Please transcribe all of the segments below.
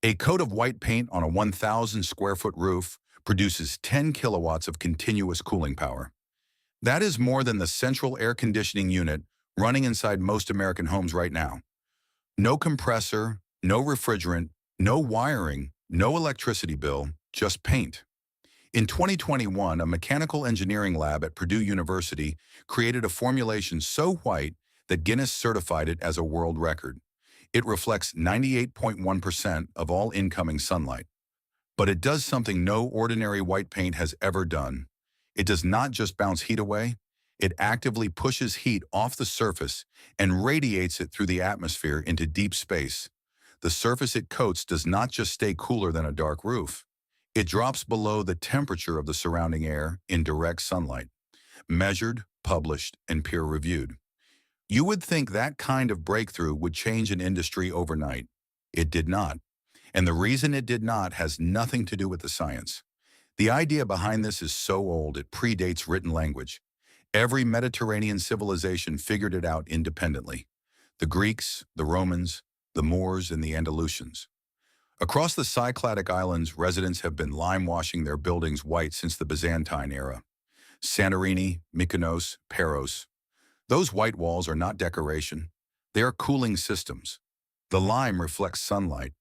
A coat of white paint on a 1,000 square foot roof produces 10 kilowatts of continuous cooling power. That is more than the central air conditioning unit running inside most American homes right now. No compressor, no refrigerant, no wiring, no electricity bill, just paint. In 2021, a mechanical engineering lab at Purdue University created a formulation so white that Guinness certified it as a world record. It reflects 98.1% of all incoming sunlight. But it does something no ordinary white paint has ever done. It does not just bounce heat away, it actively pushes heat off the surface and radiates it through the atmosphere into deep space. The surface it coats does not just stay cooler than a dark roof. It drops below the temperature of the surrounding air in direct sunlight, measured, published, and peer-reviewed. You would think that kind of breakthrough would change an industry overnight. It did not. And the reason it did not has nothing to do with the science. The idea behind this is so old it predates written language. Every Mediterranean civilization figured it out independently. The Greeks, the Romans, the Moors, and the Andalusians. Across the Cycladic Islands, residents have been lime-washing their buildings white since the Byzantine era. Santorini, Mykonos, Paros. Those white walls are not decoration. They are cooling systems. The lime reflects sunlight.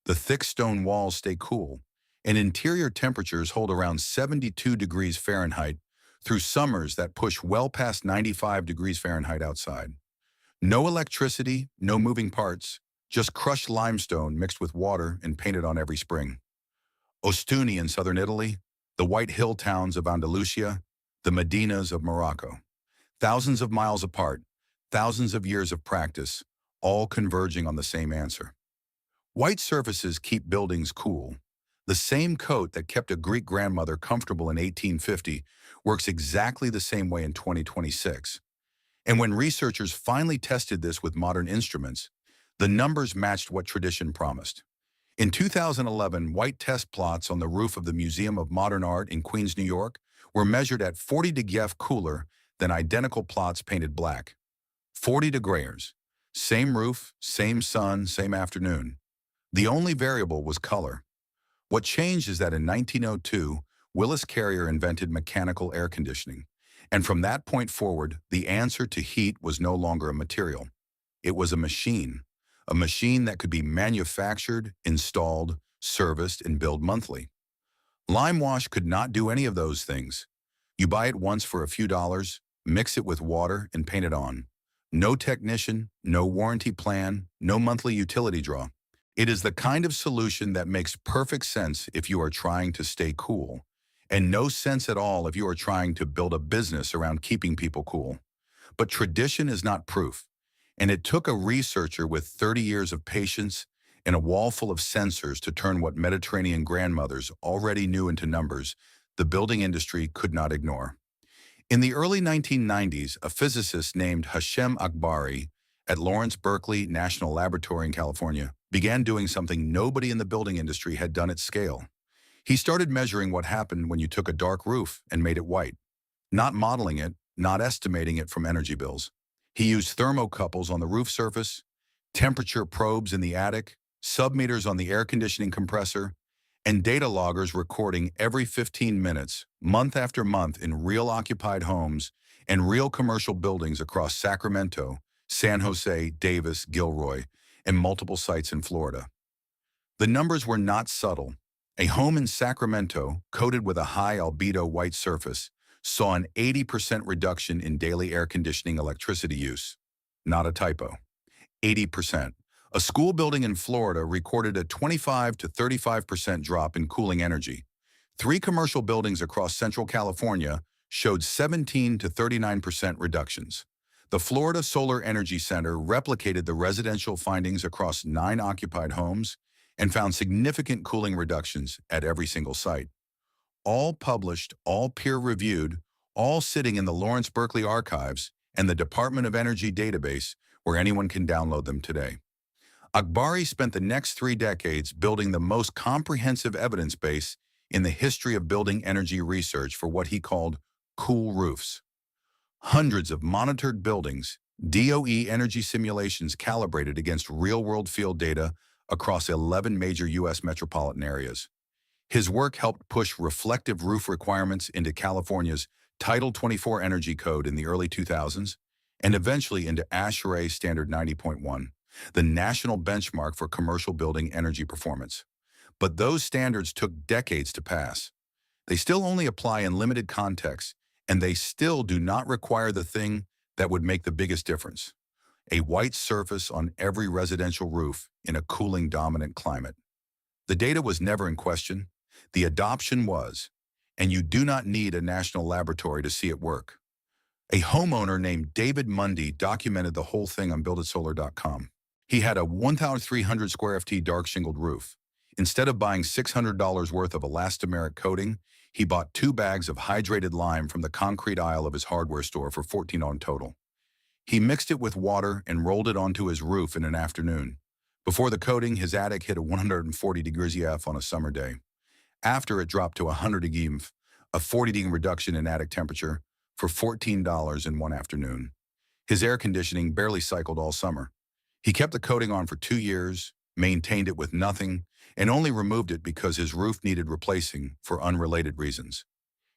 The thick stone walls stay cool, and interior temperatures hold around 72 degrees Fahrenheit through summers that push well past 95 degrees Fahrenheit outside. No electricity, no moving parts, just crushed limestone mixed with water and painted on every spring. Ostuni in southern Italy, the white hill towns of Andalusia, the Medinas of Morocco. Thousands of miles apart, thousands of years of practice, all converging on the same answer. White surfaces keep buildings cool. The same coat that kept a Greek grandmother comfortable in 1850 works exactly the same way in 2026. And when researchers finally tested this with modern instruments, the numbers matched what tradition promised. In 2011, white test plots on the roof of the Museum of Modern Art in Queens, New York, were measured at 40 degrees cooler than identical plots painted black. 40 degrees. Same roof, same sun, same afternoon. The only variable was color. What changed is that in 1902, Willis Carrier invented mechanical air conditioning. And from that point forward, the answer to heat was no longer a material. It was a machine that could be manufactured, installed, serviced, and billed monthly. Lime wash could not do any of those things. You buy it once for a few dollars, mix it with water, and paint it on. No technician, no warranty plan, no monthly utility draw. It is the kind of solution that makes perfect sense if you are trying to stay cool, and no sense at all if you are trying to build a business around keeping people cool. But tradition is not proof, and it took a researcher with 30 years of patience and a wall full of sensors to turn what Mediterranean grandmothers already knew into numbers the building industry could not ignore. In the early 1990s, a physicist named Hashem Akbari at Lawrence Berkeley National Laboratory in California began doing something nobody in the building industry had done at scale. He started measuring what happened when you took a dark roof and made it white, not modeling it, not estimating it from energy bills. He used thermocouples on the roof surface, temperature probes in the attic, submeters on the air conditioning compressor, and data loggers recording every 15 minutes, month after month in real occupied homes and real commercial buildings across Sacramento, San Jose, Davis, Gilroy, and multiple sites in Florida. The numbers were not subtle. A home in Sacramento, coated with a high albedo white surface, saw an 80% reduction in daily air conditioning electricity use. Not a typo. 80%. A school building in Florida recorded a 25 to 35% drop in cooling energy. 3 commercial buildings across Central California showed 17 to 39% reductions. The Florida Solar Energy Center replicated the residential findings across 9 occupied homes and found significant cooling reductions at every single site. All published, all peer-reviewed, all sitting in the Lawrence Berkeley archives and the Department of Energy database where anyone can download them today. Akbari spent the next 3 decades building the most comprehensive evidence base in the history of building energy research for what he called cool roofs. Hundreds of monitored buildings, DOE energy simulations calibrated against real-world field data across 11 major U.S. metropolitan areas. His work helped push reflective roof requirements into California's Title 24 Energy Code in the early 2000s, and eventually into ASHRAE Standard 90.1, the national benchmark for commercial building energy performance. But those standards took decades to pass. They still only apply in limited contexts, and they still do not require the thing that would make the biggest difference: a white surface on every residential roof in a cooling dominant climate. The data was never in question. The adoption was, and you do not need a national laboratory to see it work. A homeowner named David Mundy documented the whole thing on builditsolar.com. He had a 1,300 square ft dark shingled roof. Instead of buying $600 worth of elastomeric coating, he bought 2 bags of hydrated lime from the concrete aisle of his hardware store for $14 on total. He mixed it with water and rolled it onto his roof in an afternoon. Before the coating, his attic hit a 140 degrees EF on a summer day. After, it dropped to 100 degrees, a 40-degree reduction in attic temperature, for $14 in one afternoon. His air conditioning barely cycled all summer. He kept the coating on for 2 years, maintained it with nothing, and only removed it because his roof needed replacing for unrelated reasons.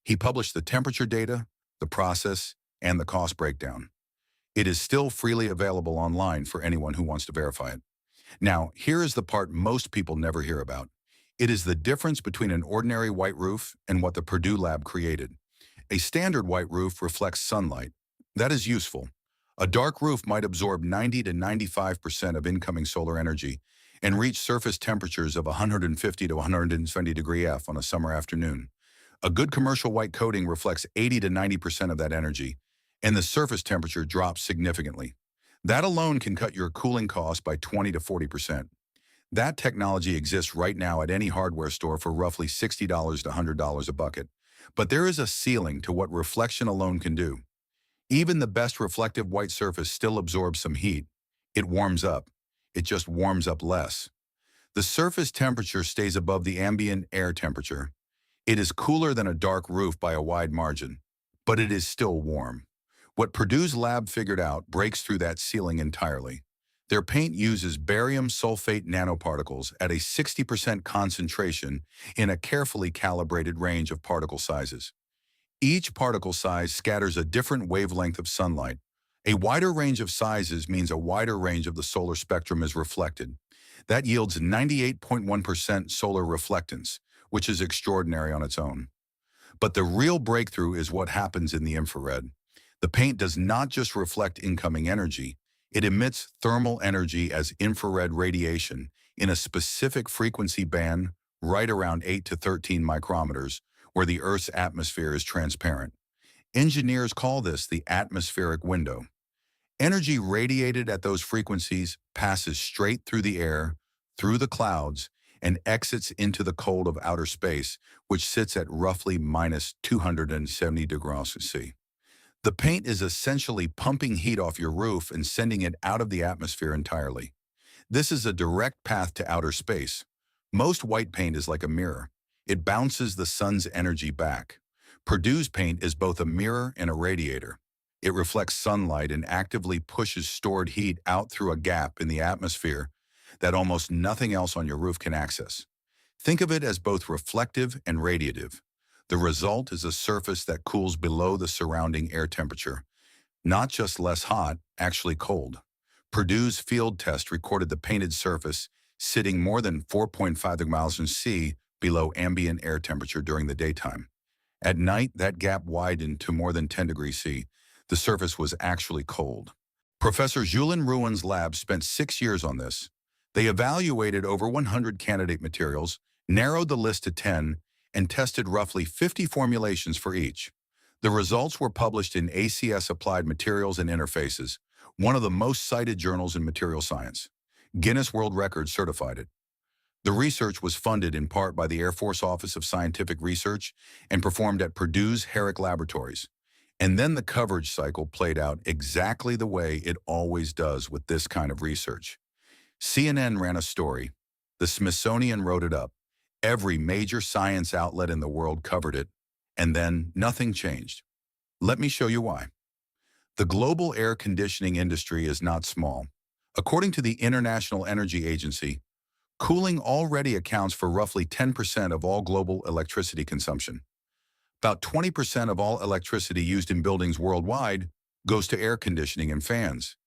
He published the temperature data, the process, and the cost breakdown. It is still freely available online for anyone who wants to verify it. Now, here is the part most people never hear about. It is the difference between an ordinary white roof and what the Purdue lab created. A standard white roof reflects sunlight. That is useful. A dark roof might absorb 90 to 95% of incoming solar energy and reach surface temperatures of 150 to 170 degree F on a summer afternoon. A good commercial white coating reflects 80 to 90% of that energy, and the surface temperature drops significantly. That alone can cut your cooling costs by 20 to 40%. That technology exists right now at any hardware store for roughly $60 to $100 a bucket. But there is a ceiling to what reflection alone can do. Even the best reflective white surface still absorbs some heat. It warms up. It just warms up less. The surface temperature stays above the ambient air temperature. It is cooler than a dark roof by a wide margin, but it is still warm. What Purdue's lab figured out breaks through that ceiling entirely. Their paint uses barium sulfate nanoparticles at a 60% concentration in a carefully calibrated range of particle sizes. Each particle size scatters a different wavelength of sunlight. A wider range of sizes means a wider range of the solar spectrum is reflected. That yields 98.1% solar reflectance, which is extraordinary on its own. But the real breakthrough is what happens in the infrared. The paint does not just reflect incoming energy. It emits thermal energy as infrared radiation in a specific frequency band right around 8 to 13 micrometers, where the Earth's atmosphere is transparent. Engineers call this the atmospheric window. Energy radiated at those frequencies passes straight through the air, through the clouds, and exits into the cold of outer space, which sits at roughly minus 270 degrees C. The paint is essentially pumping heat off your roof and sending it out of the atmosphere entirely. This is a direct path to outer space. Most white paint is like a mirror. It bounces the sun's energy back. Purdue's paint is both a mirror and a radiator. It reflects sunlight and actively pushes stored heat out through a gap in the atmosphere that almost nothing else on your roof can access. Think of it as both reflective and radiative. The result is a surface that cools below the surrounding air temperature. Not just less hot, actually cold. Purdue's field test recorded the painted surface sitting more than 4.5 degrees C below ambient air temperature during the daytime. At night, that gap widened to more than 10 degrees C. The surface was actually cold. Professor Julien Rouen's lab spent 6 years on this. They evaluated over 100 candidate materials, narrowed the list to 10, and tested roughly 50 formulations for each. The results were published in ACS Applied Materials and Interfaces, one of the most cited journals in material science. Guinness World Records certified it. The research was funded in part by the Air Force Office of Scientific Research and performed at Purdue's Herrick Laboratories. And then the coverage cycle played out exactly the way it always does with this kind of research. CNN ran a story. The Smithsonian wrote it up. Every major science outlet in the world covered it, and then nothing changed. Let me show you why. The global air conditioning industry is not small. According to the International Energy Agency, Cooling already accounts for roughly 10% of all global electricity consumption. About 20% of all electricity used in buildings worldwide goes to air conditioning and fans.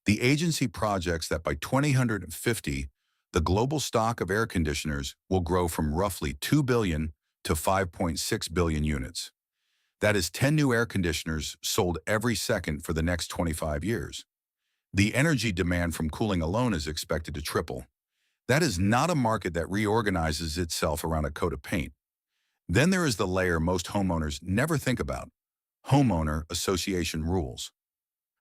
The agency projects that by 2050, the global stock of air conditioners will grow from roughly 2 billion to 5.6 billion units. That is 10 new air conditioners sold every second for the next 25 years. The energy demand from cooling alone is expected to triple. That is not a market that reorganizes itself around a coat of paint. Then there is the layer most homeowners never think about: homeowner association rules.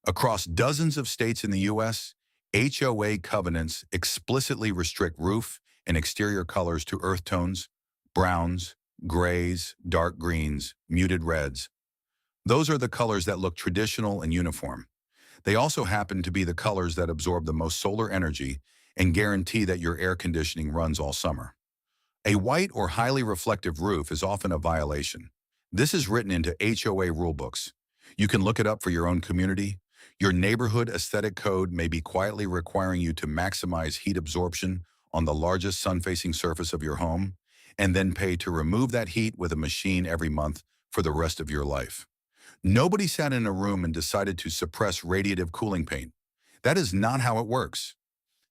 Across dozens of states in the U.S., HOA covenants explicitly restrict roof and exterior colors to earth tones, browns, grays, dark greens, muted reds. Those are the colors that look traditional and uniform. They also happen to be the colors that absorb the most solar energy and guarantee that your air conditioning runs all summer. A white or highly reflective roof is often a violation. This is written into HOA rulebooks. You can look it up for your own community. Your neighborhood aesthetic code may be quietly requiring you to maximize heat absorption on the largest sun-facing surface of your home, and then pay to remove that heat with a machine every month for the rest of your life. Nobody sat in a room and decided to suppress radiative cooling paint. That is not how it works.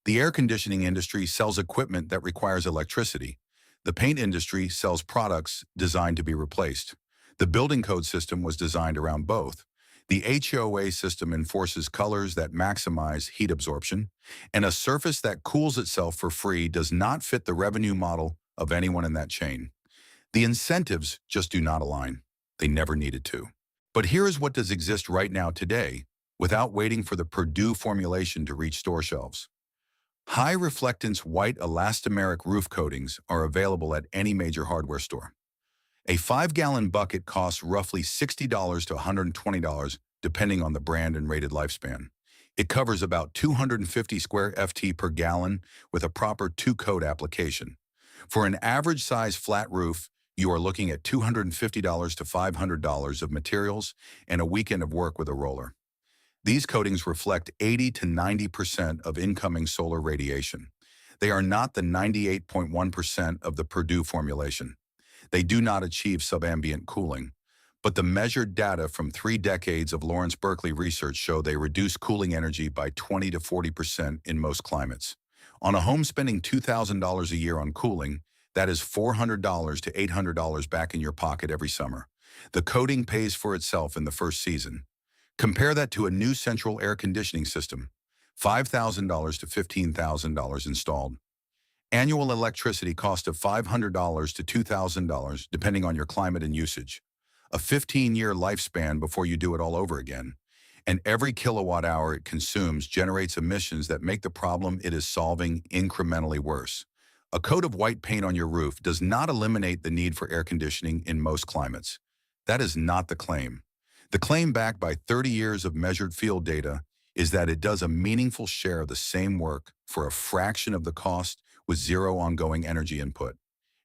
The air conditioning industry sells equipment that requires electricity. The paint industry sells products designed to be replaced. The building code system was designed around both. The HOA system enforces colors that maximize heat absorption, and a surface that cools itself for free does not fit the revenue model of anyone in that chain. The incentives just do not align. They never needed to. But here is what does exist right now today, without waiting for the Purdue formulation to reach store shelves. High reflectance white elastomeric roof coatings are available at any major hardware store. A 5-gallon bucket costs roughly $60 to $120 depending on the brand and rated lifespan. It covers about 250 square FT per gallon with a proper 2-coat application. For an average size flat roof, you are looking at $250 to $500 of materials and a weekend of work with a roller. These coatings reflect 80 to 90% of incoming solar radiation. They are not the 98.1% of the Purdue formulation. They do not achieve subambient cooling, but the measured data from 3 decades of Lawrence Berkeley research show they reduce cooling energy by 20 to 40% in most climates. On a home spending $2,000 a year on cooling, that is $400 to $800 back in your pocket every summer. The coating pays for itself in the first season. Compare that to a new central air conditioning system, $5,000 to $15,000 installed. Annual electricity cost of $500 to $2,000 depending on your climate and usage. A 15-year lifespan before you do it all over again. And every kilowatt hour it consumes generates emissions that make the problem it is solving incrementally worse. A coat of white paint on your roof does not eliminate the need for air conditioning in most climates. That is not the claim. The claim, backed by 30 years of measured field data, is that it does a meaningful share of the same work for a fraction of the cost with zero ongoing energy input.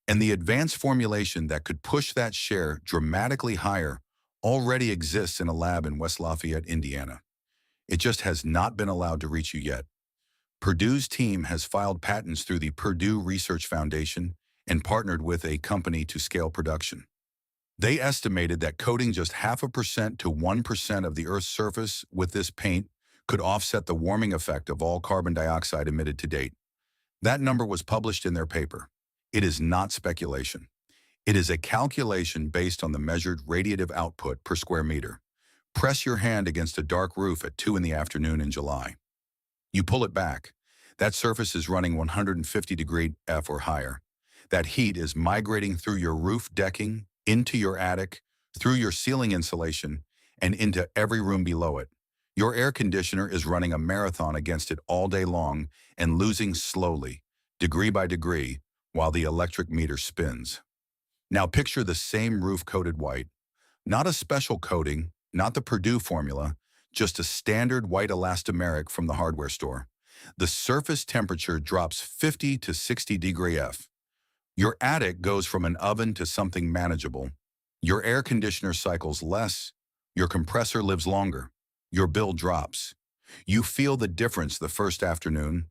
And the advanced formulation that could push that share dramatically higher already exists in a lab in West Lafayette, Indiana. It just has not been allowed to reach you yet. Purdue's team has filed patents through the Purdue Research Foundation and partnered with a company to scale production. They estimated that coating just 0.5% to 1% of the Earth's surface with this paint could offset the warming effect of all carbon dioxide emitted to date. That number was published in their paper. It is not speculation. It is a calculation based on the measured radiative output per square meter. Press your hand against a dark roof at 2 in the afternoon in July. You pull it back. That surface is running 150 degree F or higher. That heat is migrating through your roof decking, into your attic, through your ceiling insulation, and into every room below it. Your air conditioner is running a marathon against it all day long and losing slowly, degree by degree, while the electric meter spins. Now picture the same roof coated white. Not a special coating, not the Purdue formula, just a standard white elastomeric from the hardware store. The surface temperature drops 50 to 60 degree F. Your attic goes from an oven to something manageable. Your air conditioner cycles less. Your compressor lives longer. Your bill drops. You feel the difference the first afternoon.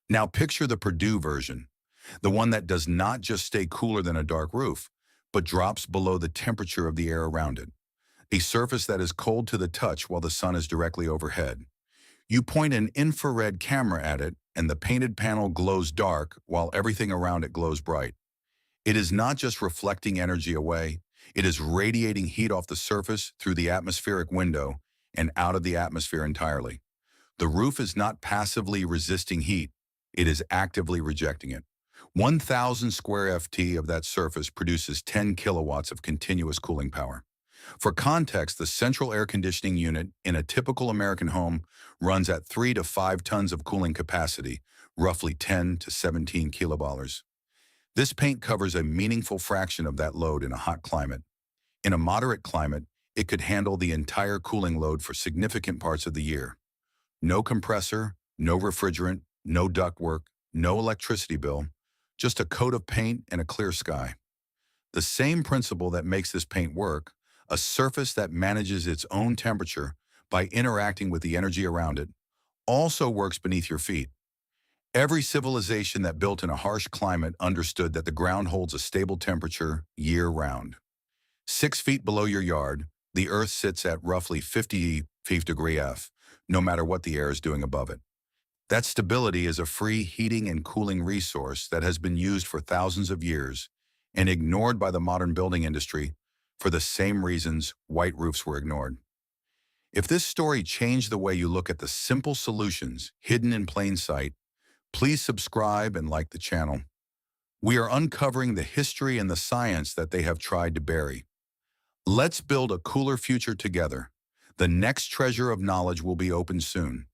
Now picture the Purdue version, The one that does not just stay cooler than a dark roof, but drops below the temperature of the air around it. A surface that is cold to the touch while the sun is directly overhead. You point an infrared camera at it, and the painted panel glows dark while everything around it glows bright. It is not just reflecting energy away, it is radiating heat off the surface through the atmospheric window and out of the atmosphere entirely. The roof is not passively resisting heat, it is actively rejecting it. 1,000 square ft of that surface produces 10 kilowatts of continuous cooling power. For context, the central air conditioning unit in a typical American home runs at 3 to 5 tons of cooling capacity, roughly 10 to 17 kilobars. This paint covers a meaningful fraction of that load in a hot climate. In a moderate climate, it could handle the entire cooling load for significant parts of the year. No compressor, no refrigerant, no ductwork, no electricity bill, just a coat of paint and a clear sky. The same principle that makes this paint work, a surface that manages its own temperature by interacting with the energy around it, also works beneath your feet. Every civilization that built in a harsh climate understood that the ground holds a stable temperature year-round. 6 feet below your yard, the earth sits at roughly 50 degree F, no matter what the air is doing above it. That stability is a free heating and cooling resource that has been used for thousands of years and ignored by the modern building industry for the same reasons white roofs were ignored. If this story changed the way you look at the simple solutions hidden in plain sight, please subscribe and like the channel. We are uncovering the history and the science that they have tried to bury. Let's build a cooler future together. The next treasure of knowledge will be opened soon.